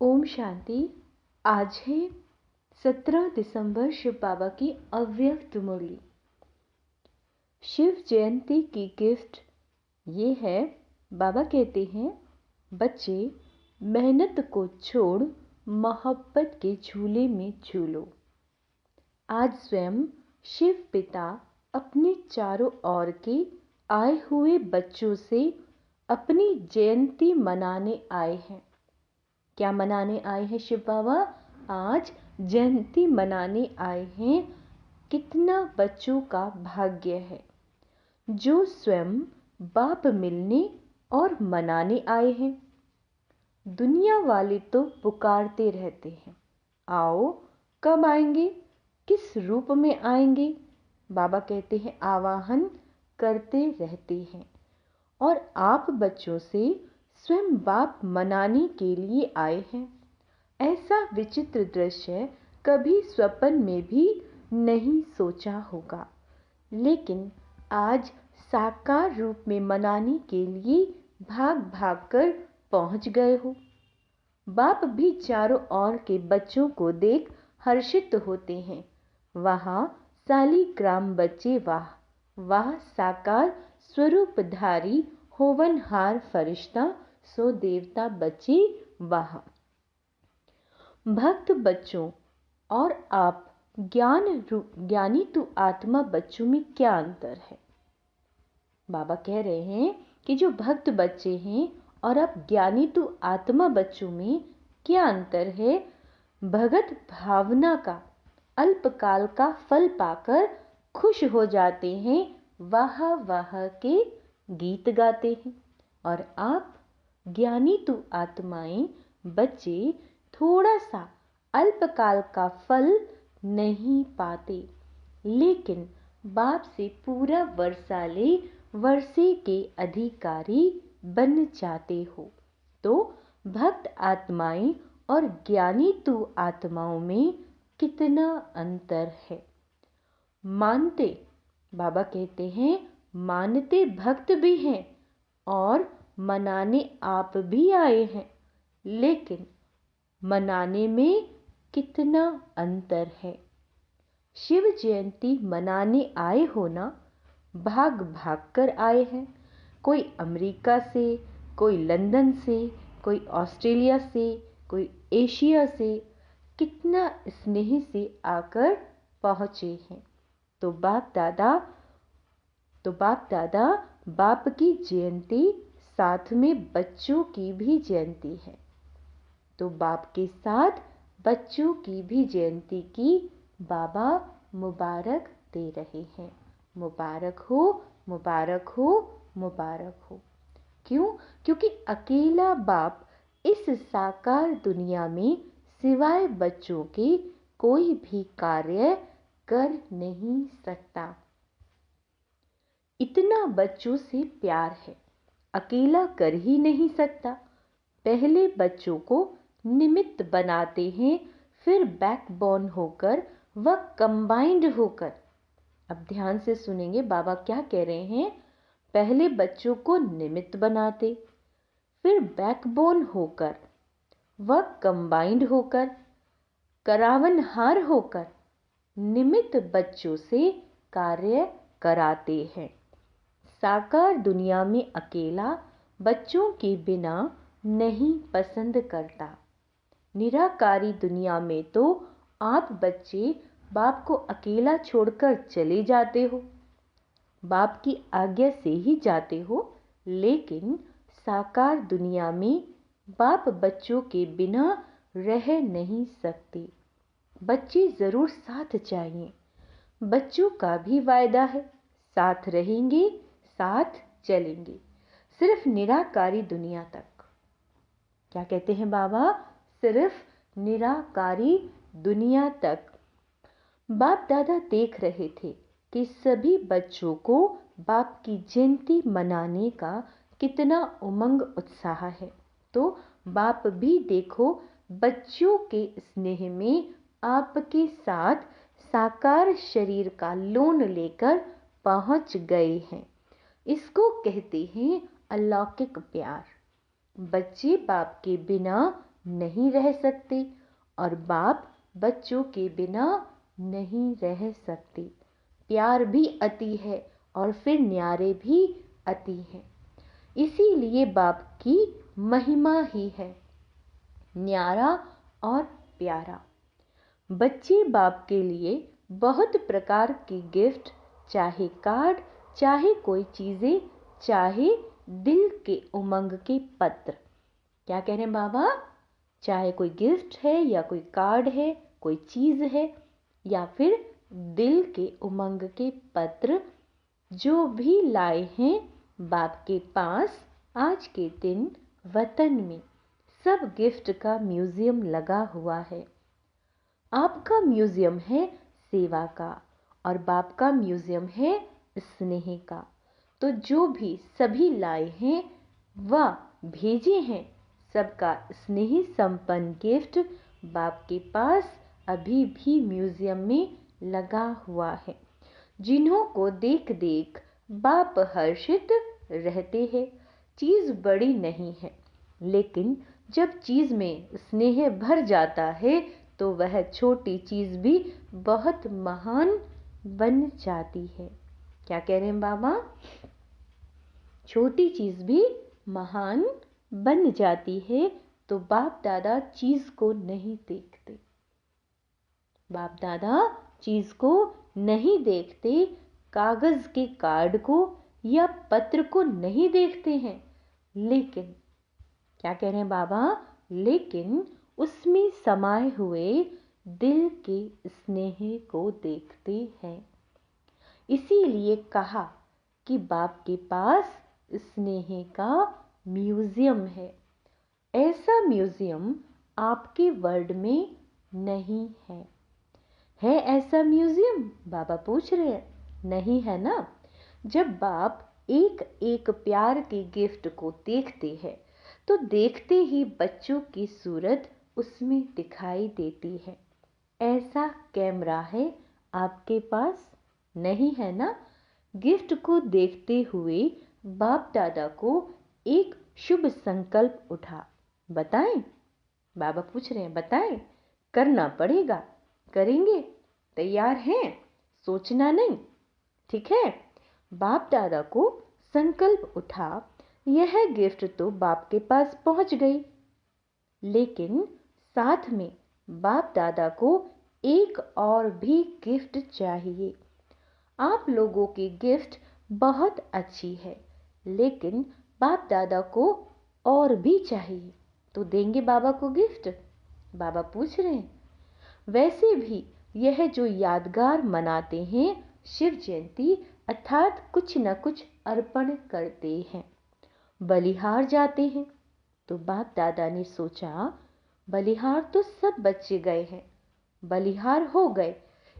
ओम शांति। आज है 17 दिसंबर, शिव बाबा की अव्यक्त मुरली। शिव जयंती की गिफ्ट ये है। बाबा कहते हैं, बच्चे मेहनत को छोड़ मोहब्बत के झूले में झूलो। आज स्वयं शिव पिता अपने चारों ओर के आए हुए बच्चों से अपनी जयंती मनाने आए हैं। क्या मनाने आए हैं शिव बाबा? आज जयंती मनाने आए हैं। कितना बच्चों का भाग्य है जो स्वयं बाप मिलने और मनाने आए हैं। दुनिया वाले तो पुकारते रहते हैं, आओ, कब आएंगे, किस रूप में आएंगे। बाबा कहते हैं, आवाहन करते रहते हैं और आप बच्चों से स्वयं बाप मनाने के लिए आए हैं। ऐसा विचित्र दृश्य कभी स्वप्न में भी नहीं सोचा होगा, लेकिन आज साकार रूप में मनाने के लिए भाग भाग कर पहुंच गए हो। बाप भी चारों ओर के बच्चों को देख हर्षित होते हैं। वहां सालीग्राम बच्चे, वाह वाह, साकार स्वरूपधारी होवनहार फरिश्ता सो देवता बच्चे, वाह। भक्त बच्चों और आप ज्ञानी तू आत्मा बच्चों में क्या अंतर है? बाबा कह रहे हैं कि जो भक्त बच्चे हैं और आप ज्ञानी तू आत्मा बच्चों में क्या अंतर है? भगत भावना का अल्पकाल का फल पाकर खुश हो जाते हैं, वाह वाह के गीत गाते हैं। और आप ज्ञानी तू आत्माएं बच्चे थोड़ा सा अल्पकाल का फल नहीं पाते, लेकिन बाप से पूरा वर्षे के अधिकारी बन जाते हो। तो भक्त आत्माएं और ज्ञानी तू आत्माओं में कितना अंतर है। मानते, बाबा कहते हैं, मानते भक्त भी हैं और मनाने आप भी आए हैं, लेकिन मनाने में कितना अंतर है। शिव जयंती मनाने आए हो ना, भाग भाग कर आए हैं। कोई अमेरिका से, कोई लंदन से, कोई ऑस्ट्रेलिया से, कोई एशिया से, कितना स्नेह से आकर पहुंचे हैं। तो बाप दादा बाप की जयंती, साथ में बच्चों की भी जयंती है। तो बाप के साथ बच्चों की भी जयंती की बाबा मुबारक दे रहे हैं। मुबारक हो, मुबारक हो, मुबारक हो। क्यों? क्योंकि अकेला बाप इस साकार दुनिया में सिवाय बच्चों के कोई भी कार्य कर नहीं सकता। इतना बच्चों से प्यार है, अकेला कर ही नहीं सकता। पहले बच्चों को निमित्त बनाते हैं, फिर बैकबोन होकर व कंबाइंड होकर। अब ध्यान से सुनेंगे बाबा क्या कह रहे हैं। पहले बच्चों को निमित्त बनाते, फिर बैकबोन होकर व कंबाइंड होकर, करावनहार होकर निमित्त बच्चों से कार्य कराते हैं। साकार दुनिया में अकेला बच्चों के बिना नहीं पसंद करता। निराकारी दुनिया में तो आप बच्चे बाप को अकेला छोड़कर चले जाते हो, बाप की आज्ञा से ही जाते हो, लेकिन साकार दुनिया में बाप बच्चों के बिना रह नहीं सकते। बच्चे जरूर साथ चाहिए। बच्चों का भी वायदा है, साथ रहेंगे, साथ चलेंगे, सिर्फ निराकारी दुनिया तक। क्या कहते हैं बाबा? सिर्फ निराकारी दुनिया तक। बाप दादा देख रहे थे कि सभी बच्चों को बाप की जयंती मनाने का कितना उमंग उत्साह है। तो बाप भी देखो बच्चों के स्नेह में आपके साथ साकार शरीर का लोन लेकर पहुंच गए हैं। इसको कहते हैं अलौकिक प्यार। बच्चे बाप के बिना नहीं रह सकते और बाप बच्चों के बिना नहीं रह सकते। प्यार भी अति है और फिर न्यारे भी अति हैं। इसीलिए बाप की महिमा ही है न्यारा और प्यारा। बच्चे बाप के लिए बहुत प्रकार की गिफ्ट, चाहे कार्ड, चाहे कोई चीजें, चाहे दिल के उमंग के पत्र। क्या कह रहे हैं बाबा? चाहे कोई गिफ्ट है या कोई कार्ड है, कोई चीज है या फिर दिल के उमंग के पत्र, जो भी लाए हैं बाप के पास आज के दिन वतन में सब गिफ्ट का म्यूजियम लगा हुआ है। आपका म्यूजियम है सेवा का और बाप का म्यूजियम है स्नेह का। तो जो भी सभी लाए हैं व भेजे हैं, सबका स्नेही संपन्न गिफ्ट बाप के पास अभी भी म्यूजियम में लगा हुआ है, जिन्हों को देख देख बाप हर्षित रहते हैं। चीज बड़ी नहीं है, लेकिन जब चीज में स्नेह भर जाता है तो वह छोटी चीज भी बहुत महान बन जाती है। क्या कह रहे हैं बाबा? छोटी चीज भी महान बन जाती है। तो बाप दादा चीज को नहीं देखते, बाप दादा चीज को नहीं देखते, कागज के कार्ड को या पत्र को नहीं देखते हैं, लेकिन क्या कह रहे हैं बाबा? लेकिन उसमें समाये हुए दिल के स्नेह को देखते हैं। इसीलिए कहा कि बाप के पास स्नेह का म्यूजियम है। ऐसा म्यूजियम आपके वर्ल्ड में नहीं है। है ऐसा म्यूजियम? बाबा पूछ रहे हैं। नहीं है ना? जब बाप एक एक प्यार के गिफ्ट को देखते हैं तो देखते ही बच्चों की सूरत उसमें दिखाई देती है। ऐसा कैमरा है आपके पास? नहीं है ना? गिफ्ट को देखते हुए बाप दादा को एक शुभ संकल्प उठा। बताएं? बाबा पूछ रहे हैं, बताएं? करना पड़ेगा, करेंगे? तैयार हैं? सोचना नहीं, ठीक है? बाप दादा को संकल्प उठा। यह गिफ्ट तो बाप के पास पहुंच गई, लेकिन साथ में बाप दादा को एक और भी गिफ्ट चाहिए। आप लोगों की गिफ्ट बहुत अच्छी है, लेकिन बाप दादा को और भी चाहिए। तो देंगे बाबा को गिफ्ट? बाबा पूछ रहे हैं। वैसे भी यह जो यादगार मनाते हैं शिव जयंती, अर्थात कुछ न कुछ अर्पण करते हैं, बलिहार जाते हैं। तो बाप दादा ने सोचा बलिहार तो सब बच्चे गए हैं, बलिहार हो गए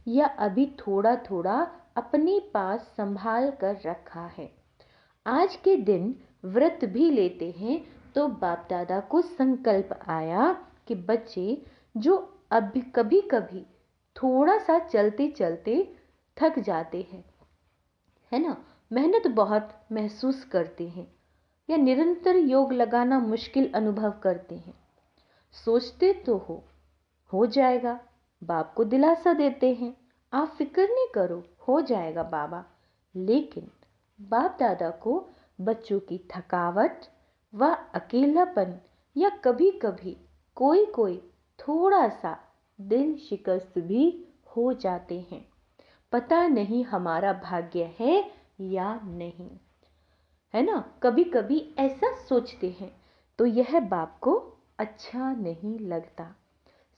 या अभी थोड़ा थोड़ा अपने पास संभाल कर रखा है। आज के दिन व्रत भी लेते हैं। तो बाप दादा को संकल्प आया कि बच्चे जो अभी कभी कभी थोड़ा सा चलते चलते थक जाते हैं, है ना, मेहनत बहुत महसूस करते हैं या निरंतर योग लगाना मुश्किल अनुभव करते हैं, सोचते तो हो जाएगा। बाप को दिलासा देते हैं, आप फिक्र नहीं करो, हो जाएगा बाबा। लेकिन बाप दादा को बच्चों की थकावट व अकेलापन या कभी कभी कोई थोड़ा सा दिल शिकस्त भी हो जाते हैं। पता नहीं हमारा भाग्य है या नहीं, है ना? कभी कभी ऐसा सोचते हैं तो यह बाप को अच्छा नहीं लगता।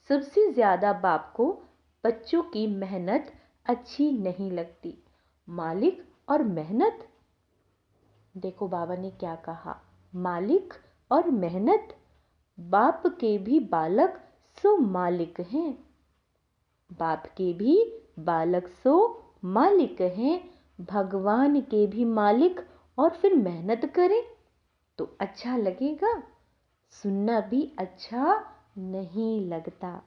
सबसे ज्यादा बाप को बच्चों की मेहनत अच्छी नहीं लगती। मालिक और मेहनत, देखो बाबा ने क्या कहा, मालिक और मेहनत। बाप के भी बालक सो मालिक हैं, बाप के भी बालक सो मालिक हैं। भगवान के भी मालिक और फिर मेहनत करें तो अच्छा लगेगा? सुनना भी अच्छा नहीं लगता।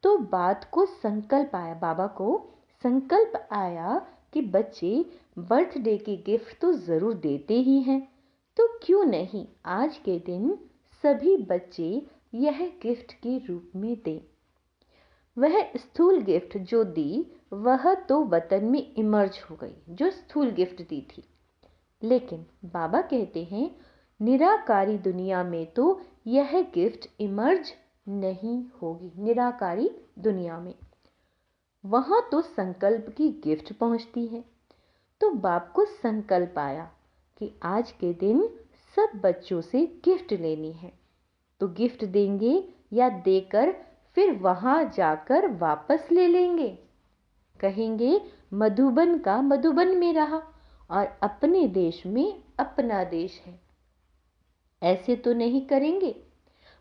तो बात को संकल्प आया, बाबा को संकल्प आया कि बच्चे बर्थडे की गिफ्ट तो जरूर देते ही हैं, तो क्यों नहीं आज के दिन सभी बच्चे यह गिफ्ट के रूप में दें। वह स्थूल गिफ्ट जो दी वह तो वतन में इमर्ज हो गई, जो स्थूल गिफ्ट दी थी। लेकिन बाबा कहते हैं निराकारी दुनिया में तो यह गिफ्ट इमर्ज नहीं होगी। निराकारी दुनिया में वहां तो संकल्प की गिफ्ट पहुंचती है। तो बाप को संकल्प आया कि आज के दिन सब बच्चों से गिफ्ट लेनी है। तो गिफ्ट देंगे या देकर फिर वहां जाकर वापस ले लेंगे। कहेंगे मधुबन का मधुबन में रहा और अपने देश में अपना देश है। ऐसे तो नहीं करेंगे।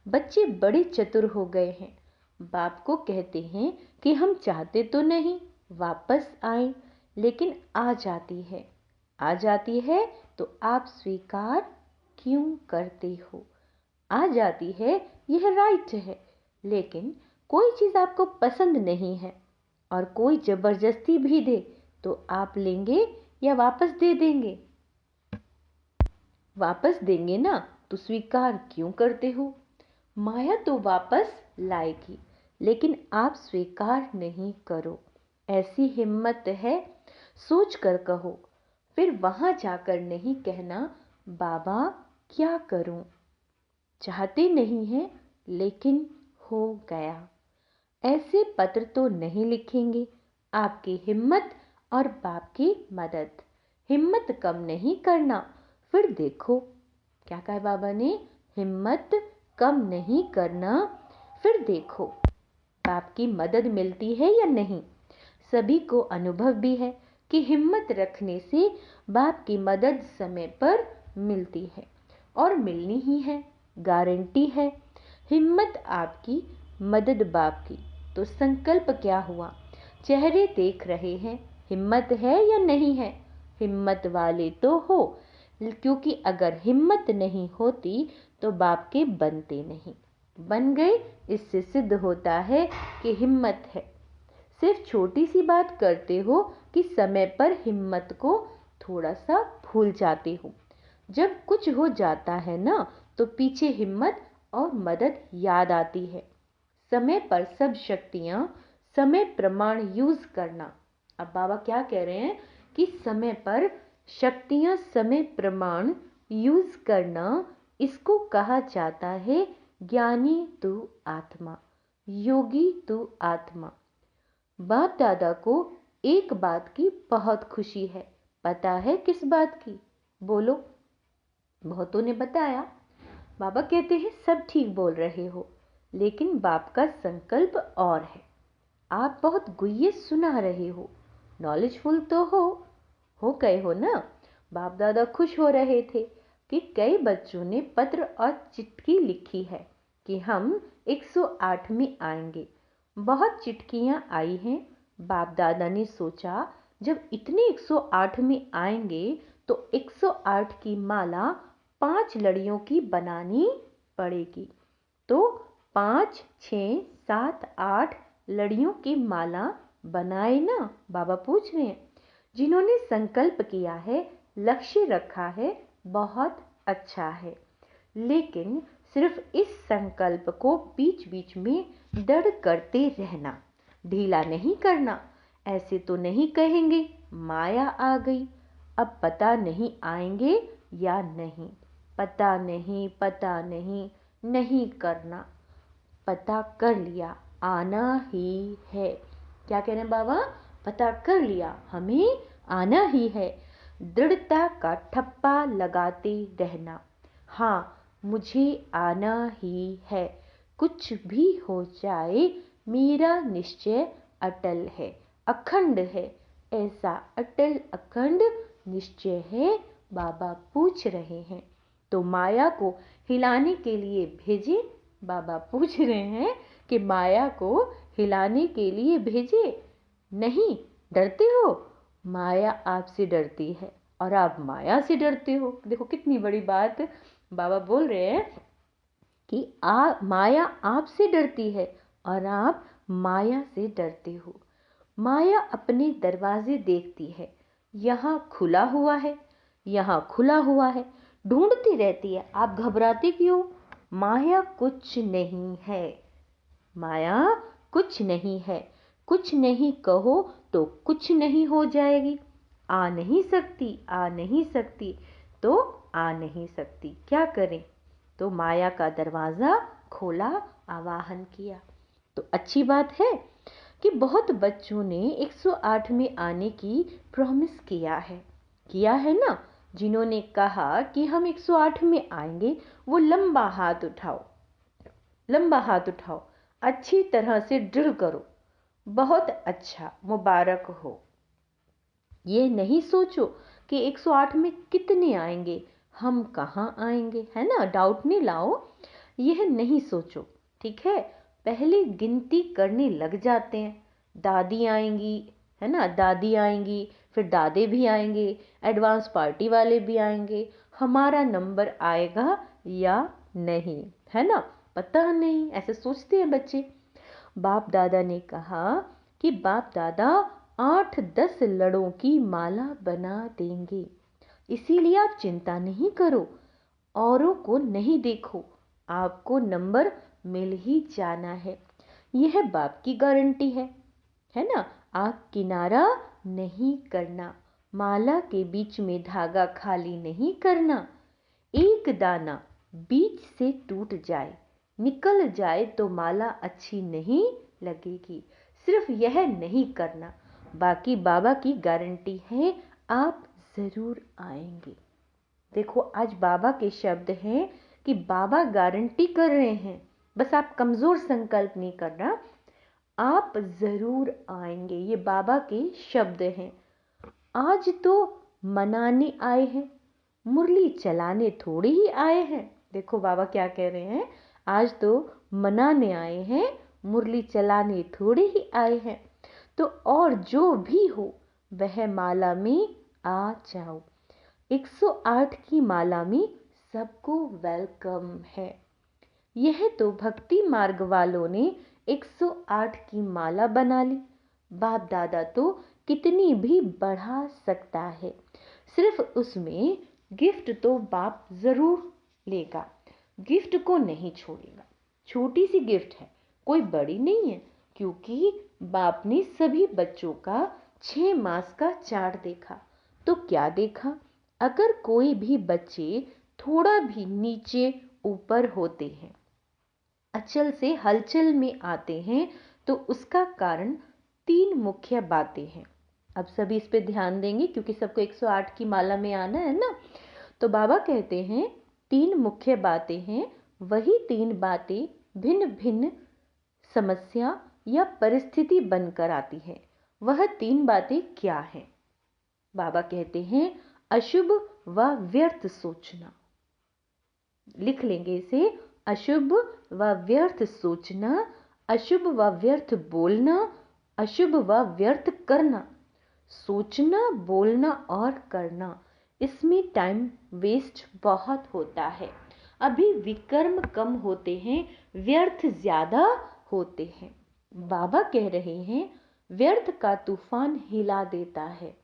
बच्चे बड़े चतुर हो गए हैं। बाप को कहते हैं कि हम चाहते तो नहीं वापस आए, लेकिन आ जाती है तो आप स्वीकार क्यों करते हो? आ जाती है, यह राइट है। लेकिन कोई चीज़ आपको पसंद नहीं है और कोई जबरदस्ती भी दे तो आप लेंगे या वापस दे देंगे? वापस देंगे ना, तो स्वीकार क्यों करते हो? माया तो वापस लाएगी, लेकिन आप स्वीकार नहीं करो। ऐसी हिम्मत है, सोच कर कहो। फिर वहां जाकर नहीं कहना बाबा क्या करूं, चाहते नहीं हैं लेकिन हो गया। ऐसे पत्र तो नहीं लिखेंगे। आपकी हिम्मत और बाप की मदद। हिम्मत कम नहीं करना। फिर देखो क्या कहा बाबा ने, हिम्मत कम नहीं करना, फिर देखो बाप की मदद मिलती है या नहीं। सभी को अनुभव भी है कि हिम्मत रखने से बाप की मदद समय पर मिलती है और मिलनी ही है, गारंटी है। हिम्मत आपकी, मदद बाप की। तो संकल्प क्या हुआ? चेहरे देख रहे हैं, हिम्मत है या नहीं है? हिम्मत वाले तो हो, क्योंकि अगर हिम्मत नहीं होती तो बाप के बनते नहीं। बन गए, इससे सिद्ध होता है कि हिम्मत है। सिर्फ छोटी सी बात करते हो कि समय पर हिम्मत को थोड़ा सा भूल जाते हो। जब कुछ हो जाता है ना, तो पीछे हिम्मत और मदद याद आती है। समय पर सब शक्तियां, समय प्रमाण यूज करना। अब बाबा क्या कह रहे हैं कि समय पर शक्तियां, समय प्रमाण यूज करना, इसको कहा जाता है ज्ञानी तू आत्मा, योगी तू आत्मा। बाप दादा को एक बात की बहुत खुशी है। पता है किस बात की? बोलो। बहुतों ने बताया। बाबा कहते हैं सब ठीक बोल रहे हो, लेकिन बाप का संकल्प और है। आप बहुत गुह्य सुना रहे हो, नॉलेजफुल तो हो गए हो ना। बाप दादा खुश हो रहे थे कि कई बच्चों ने पत्र और चिट्ठी लिखी है कि हम 108 में आएंगे। बहुत चिट्ठियां आई हैं। बाप दादा ने सोचा जब इतने 108 में आएंगे तो 108 की माला 5 लड़ियों की बनानी पड़ेगी। तो 5, 6, 7, 8 लड़ियों की माला बनाए ना? बाबा पूछ रहे हैं। जिन्होंने संकल्प किया है, लक्ष्य रखा है, बहुत अच्छा है। लेकिन सिर्फ इस संकल्प को बीच बीच में दृढ़ करते रहना, ढीला नहीं करना। ऐसे तो नहीं कहेंगे माया आ गई, अब पता नहीं आएंगे या नहीं। पता नहीं, नहीं करना। पता कर लिया, आना ही है। क्या कह रहे हैं बाबा? पता कर लिया, हमें आना ही है। दृढ़ता का ठप्पा लगाते रहना। हाँ, मुझे आना ही है। कुछ भी हो जाए, मेरा निश्चय अटल है, अखंड है। ऐसा अटल अखंड निश्चय है। बाबा पूछ रहे हैं तो माया को हिलाने के लिए भेजे। बाबा पूछ रहे हैं कि माया को हिलाने के लिए भेजे? नहीं, डरते हो? माया आपसे डरती है और आप माया से डरते हो। देखो कितनी बड़ी बात बाबा बोल रहे हैं कि माया आपसे डरती है और आप माया से डरते हो। माया अपने दरवाजे देखती है, यहाँ खुला हुआ है, यहाँ खुला हुआ है, ढूंढती रहती है। आप घबराते क्यों? माया कुछ नहीं है। माया कुछ नहीं है। कुछ नहीं कहो तो कुछ नहीं हो जाएगी। आ नहीं सकती, आ नहीं सकती तो आ नहीं सकती। क्या करें? तो माया का दरवाजा खोला, आवाहन किया। तो अच्छी बात है कि बहुत बच्चों ने 108 में आने की प्रॉमिस किया है ना। जिन्होंने कहा कि हम 108 में आएंगे वो लंबा हाथ उठाओ, लंबा हाथ उठाओ, अच्छी तरह से ड्रिल करो। बहुत अच्छा, मुबारक हो। ये नहीं सोचो कि 108 में कितने आएंगे, हम कहाँ आएंगे, है ना। डाउट नहीं लाओ, यह नहीं सोचो, ठीक है। पहले गिनती करने लग जाते हैं। दादी आएंगी, है ना, दादी आएंगी, फिर दादे भी आएंगे, एडवांस पार्टी वाले भी आएंगे। हमारा नंबर आएगा या नहीं, है ना, पता नहीं, ऐसे सोचते हैं बच्चे। बाप दादा ने कहा कि बाप दादा 8-10 लड़ों की माला बना देंगे, इसीलिए आप चिंता नहीं करो, औरों को नहीं देखो, आपको नंबर मिल ही जाना है। यह बाप की गारंटी है ना। आप किनारा नहीं करना, माला के बीच में धागा खाली नहीं करना। एक दाना बीच से टूट जाए, निकल जाए तो माला अच्छी नहीं लगेगी। सिर्फ यह नहीं करना, बाकी बाबा की गारंटी है, आप जरूर आएंगे। देखो, आज बाबा के शब्द हैं कि बाबा गारंटी कर रहे हैं, बस आप कमजोर संकल्प नहीं करना, आप जरूर आएंगे। ये बाबा के शब्द हैं। आज तो मनाने आए हैं, मुरली चलाने थोड़ी ही आए हैं। देखो बाबा क्या कह रहे हैं, आज तो मनाने आए हैं, मुरली चलाने थोड़ी ही आए हैं। तो और जो भी हो वह माला में आ जाओ। 108 की माला में सबको वेलकम है। यह तो भक्ति मार्ग वालों ने 108 की माला बना ली। बाप दादा तो कितनी भी बढ़ा सकता है, सिर्फ उसमें गिफ्ट तो बाप जरूर लेगा, गिफ्ट को नहीं छोड़ेगा। छोटी सी गिफ्ट है, कोई बड़ी नहीं है, क्योंकि बाप ने सभी बच्चों का 6 मास का चार्ट देखा। तो क्या देखा? अगर कोई भी बच्चे थोड़ा भी नीचे ऊपर होते हैं, अचल से हलचल में आते हैं, तो उसका कारण 3 मुख्य बातें हैं। अब सभी इस पे ध्यान देंगे क्योंकि सबको 108 की माला में आना है ना। तो बाबा कहते हैं 3 मुख्य बातें हैं। वही 3 बातें भिन्न भिन्न समस्या या परिस्थिति बनकर आती है। वह 3 बातें क्या हैं? बाबा कहते हैं अशुभ व व्यर्थ सोचना। लिख लेंगे इसे, अशुभ व व्यर्थ सोचना, अशुभ व व्यर्थ बोलना, अशुभ व व्यर्थ करना। सोचना, बोलना और करना, इसमें टाइम वेस्ट बहुत होता है। अभी विकर्म कम होते हैं, व्यर्थ ज्यादा होते हैं। बाबा कह रहे हैं व्यर्थ का तूफान हिला देता है,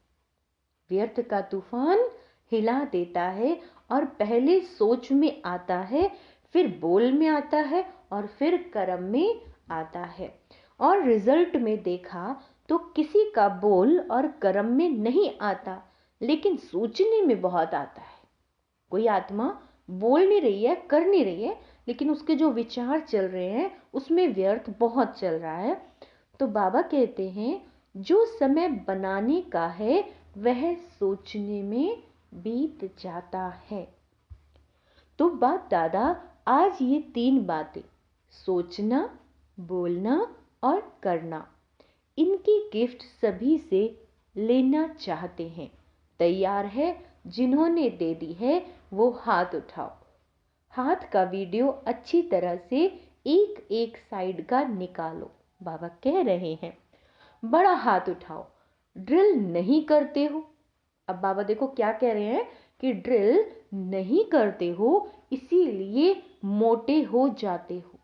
व्यर्थ का तूफान हिला देता है, और पहले सोच में आता है, फिर बोल में आता है, और फिर कर्म में आता है। और रिजल्ट में देखा तो किसी का बोल और कर्म में नहीं आता, लेकिन सोचने में बहुत आता है। कोई आत्मा बोल नहीं रही है, कर नहीं रही है, लेकिन उसके जो विचार चल रहे हैं उसमें व्यर्थ बहुत चल रहा है। तो बाबा कहते हैं जो समय बनाने का है वह सोचने में बीत जाता है। तो बाप दादा आज ये 3 बातें, सोचना, बोलना और करना, इनकी गिफ्ट सभी से लेना चाहते हैं। तैयार है? जिन्होंने दे दी है वो हाथ उठाओ। हाथ का वीडियो अच्छी तरह से एक एक साइड का निकालो। बाबा कह रहे हैं बड़ा हाथ उठाओ। ड्रिल नहीं करते हो? अब बाबा देखो क्या कह रहे हैं कि ड्रिल नहीं करते हो इसीलिए मोटे हो जाते हो।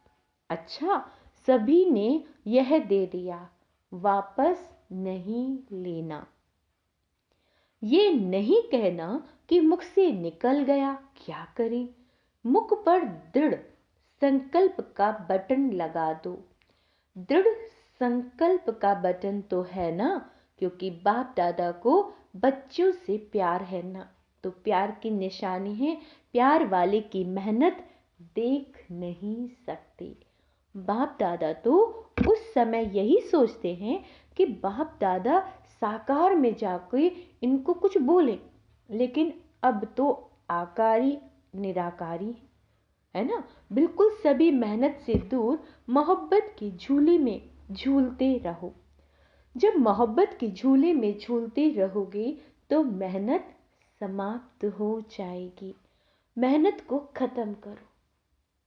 अच्छा, सभी ने यह दे दिया, वापस नहीं लेना। ये नहीं कहना कि मुख से निकल गया, क्या करें। मुख पर दृढ़ संकल्प का बटन लगा दो। दृढ़ संकल्प का बटन तो है ना, क्योंकि बाप दादा को बच्चों से प्यार है ना। तो प्यार की निशानी है, प्यार वाले की मेहनत देख नहीं सकते। बाप दादा तो उस समय यही सोचते हैं कि बाप दादा साकार में जाकर इनको कुछ बोले, लेकिन अब तो आकारी निराकारी है ना। बिल्कुल सभी मेहनत से दूर मोहब्बत के झूले में झूलते रहो। जब मोहब्बत के झूले में झूलते रहोगे तो मेहनत समाप्त हो जाएगी। मेहनत को खत्म करो।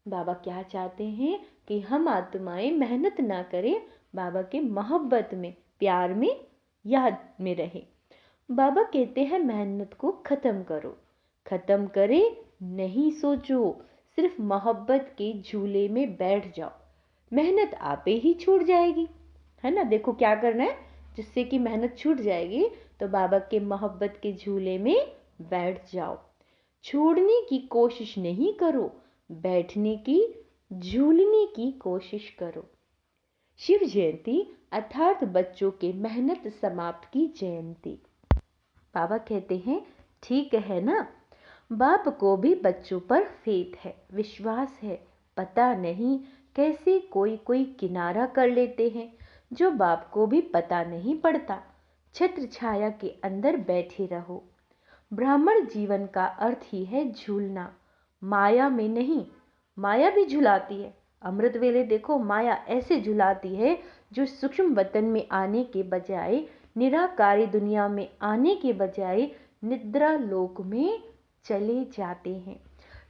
बाबा क्या चाहते हैं कि हम आत्माएं मेहनत ना करें, बाबा के मोहब्बत में, प्यार में, याद में रहे। बाबा कहते हैं मेहनत को खत्म करो। खत्म करे नहीं सोचो, सिर्फ मोहब्बत के झूले में बैठ जाओ, मेहनत आपे ही छूट जाएगी, है ना। देखो क्या करना है जिससे कि मेहनत छूट जाएगी। तो बाबा के मोहब्बत के झूले में बैठ जाओ। छोड़ने की कोशिश नहीं करो, बैठने की, झूलने की कोशिश करो। शिव जयंती अर्थात बच्चों के मेहनत समाप्त की जयंती। बाबा कहते हैं ठीक है ना। बाप को भी बच्चों पर फेथ है, विश्वास है। पता नहीं कैसे कोई कोई किनारा कर लेते हैं, जो बाप को भी पता नहीं पड़ता। छत्र छाया के अंदर बैठे रहो। ब्राह्मण जीवन का अर्थ ही है झूलना, माया में नहीं। माया भी झुलाती है। अमृत वेले देखो माया ऐसे झुलाती है जो सूक्ष्म वतन में आने के बजाय, निराकारी दुनिया में आने के बजाय निद्रा लोक में चले जाते हैं।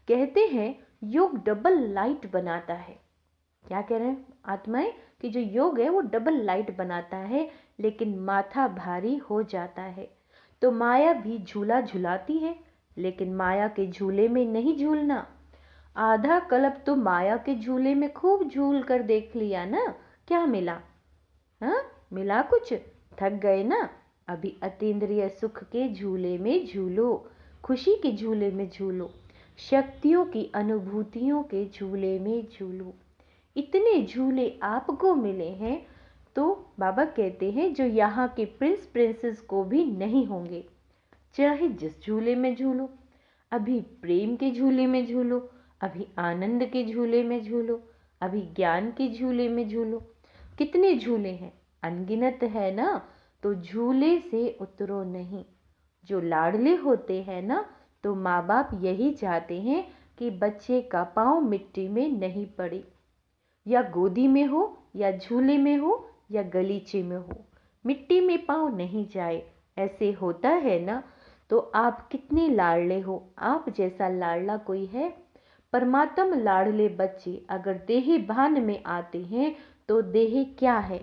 कहते हैं योग डबल लाइट बनाता है। क्या कह रहे हैं आत्माएं कि जो योग है वो डबल लाइट बनाता है, लेकिन माथा भारी हो जाता है। तो माया भी झूला झुलाती है, लेकिन माया के झूले में नहीं झूलना। आधा कल्प तो माया के झूले में खूब झूल कर देख लिया ना, क्या मिला? हाँ, मिला कुछ? थक गए ना। अभी अतीन्द्रिय सुख के झूले में झूलो, खुशी के झूले में झूलो, शक्तियों की अनुभूतियों के झूले में झूलो। इतने झूले आपको मिले हैं तो बाबा कहते हैं जो यहाँ के प्रिंस प्रिंसेस को भी नहीं होंगे। चाहे जिस झूले में झूलो, अभी प्रेम के झूले में झूलो, अभी आनंद के झूले में झूलो, अभी ज्ञान के झूले में झूलो। कितने झूले हैं, अनगिनत है ना। तो झूले से उतरो नहीं। जो लाडले होते हैं ना, तो माँ बाप यही चाहते हैं कि बच्चे का पाँव मिट्टी में नहीं पड़े, या गोदी में हो, या झूले में हो, या गलीचे में हो, मिट्टी में पाँव नहीं जाए। ऐसे होता है ना। तो आप कितने लाडले हो, आप जैसा लाडला कोई है? परमात्म लाडले बच्चे अगर देह भान में आते हैं तो देह क्या है?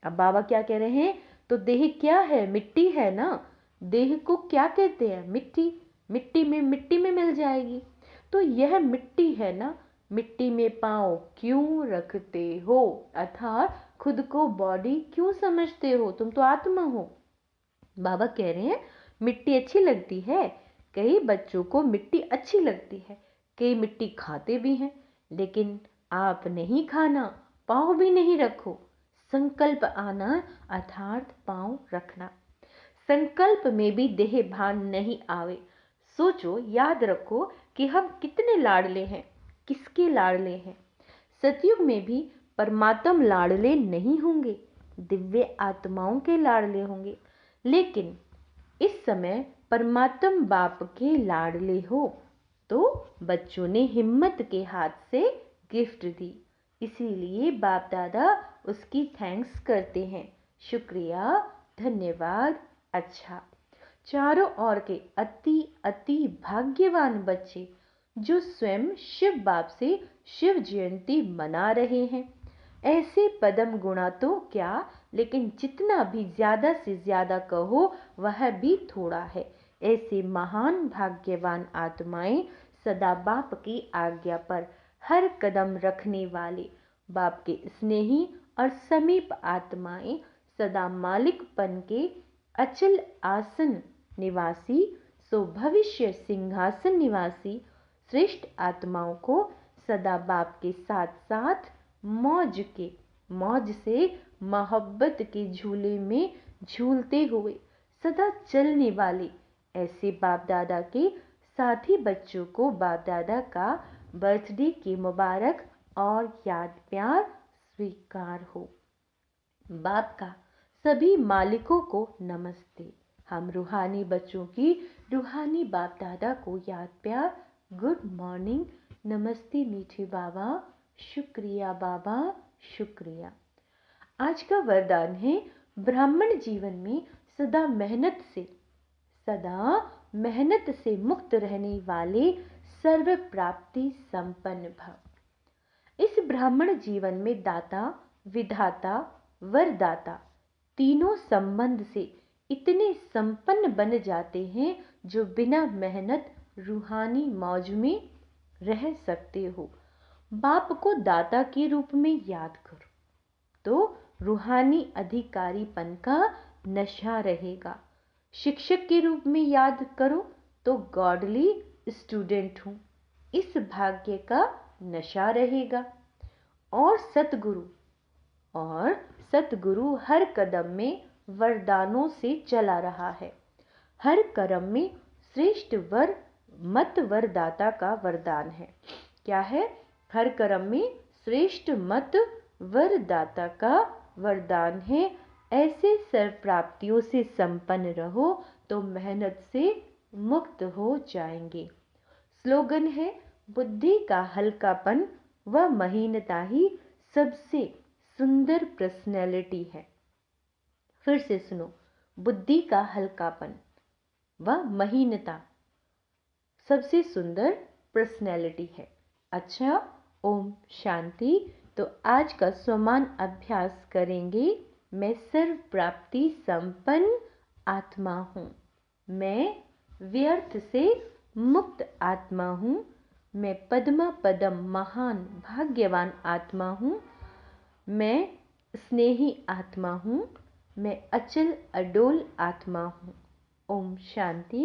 अब बाबा क्या कह रहे हैं? तो देह क्या है? मिट्टी है ना। देह को क्या कहते हैं? मिट्टी। मिट्टी में मिल जाएगी। तो यह मिट्टी है ना। मिट्टी में पाँव क्यों रखते हो? अर्थात खुद को बॉडी क्यों समझते हो? तुम तो आत्मा हो। बाबा कह रहे हैं मिट्टी अच्छी लगती है। कई बच्चों को मिट्टी अच्छी लगती है, कई मिट्टी खाते भी हैं, लेकिन आप नहीं खाना, पाँव भी नहीं रखो। संकल्प आना अर्थात पाँव रखना। संकल्प में भी देह भान नहीं आवे। सोचो, याद रखो कि हम कितने लाडले हैं, किसके लाडले हैं। सतयुग में भी परमात्म लाडले नहीं होंगे, दिव्य आत्माओं के लाडले होंगे। लेकिन इस समय परमात्म बाप के लाडले हो। तो बच्चों ने हिम्मत के हाथ से गिफ्ट दी, इसीलिए बाप दादा उसकी थैंक्स करते हैं। शुक्रिया, धन्यवाद। अच्छा, चारों ओर के अति अति भाग्यवान बच्चे जो स्वयं शिव बाप से शिव जयंती मना रहे हैं। ऐसे पदम गुणा तो क्या, लेकिन जितना भी ज्यादा से ज्यादा कहो वह भी थोड़ा है। ऐसे महान भाग्यवान आत्माएं सदा बाप की आज्ञा पर हर कदम रखने वाले, बाप के स्नेही और समीप आत्माएं, सदा मालिकपन के अचल आसन निवासी, सो भविष्य सिंहासन निवासी श्रेष्ठ आत्माओं को सदा बाप के साथ साथ मौज से मोहब्बत के झूले में झूलते हुए सदा चलने वाले ऐसे बाप दादा के साथी बच्चों को बाप दादा का बर्थडे की मुबारक और याद प्यार स्वीकार हो। बाप का सभी मालिकों को नमस्ते। हम रूहानी बच्चों की रूहानी बाप दादा को याद प्यार गुड मॉर्निंग, नमस्ते मीठे बाबा, शुक्रिया बाबा, शुक्रिया। आज का वरदान है ब्राह्मण जीवन में सदा मेहनत से मुक्त रहने वाले सर्व प्राप्ति संपन्न भव। इस ब्राह्मण जीवन में दाता, विधाता, वरदाता तीनों संबंध से इतने संपन्न बन जाते हैं जो बिना मेहनत रूहानी मौज में रह सकते हो। बाप को दाता के रूप में याद करो तो रूहानी अधिकारीपन का नशा रहेगा। शिक्षक के रूप में याद करो तो गॉडली स्टूडेंट हूँ, इस भाग्य का नशा रहेगा। और सतगुरु हर कदम में वरदानों से चला रहा है। हर कर्म में श्रेष्ठ वर मत वरदाता का वरदान है। क्या है? हर कर्म में श्रेष्ठ मत वरदाता का वरदान है। ऐसे सर्व प्राप्तियों से संपन्न रहो तो मेहनत से मुक्त हो जाएंगे। स्लोगन है बुद्धि का हल्कापन व महीनता ही सबसे सुंदर पर्सनैलिटी है। फिर से सुनो, बुद्धि का हल्कापन व महीनता सबसे सुंदर पर्सनैलिटी है। अच्छा, ओम शांति। तो आज का स्वमान अभ्यास करेंगे। मैं सर्व प्राप्ति संपन्न आत्मा हूँ। मैं व्यर्थ से मुक्त आत्मा हूँ। मैं पद्मा पदम महान भाग्यवान आत्मा हूँ। मैं स्नेही आत्मा हूँ। मैं अचल अडोल आत्मा हूँ। ओम शांति।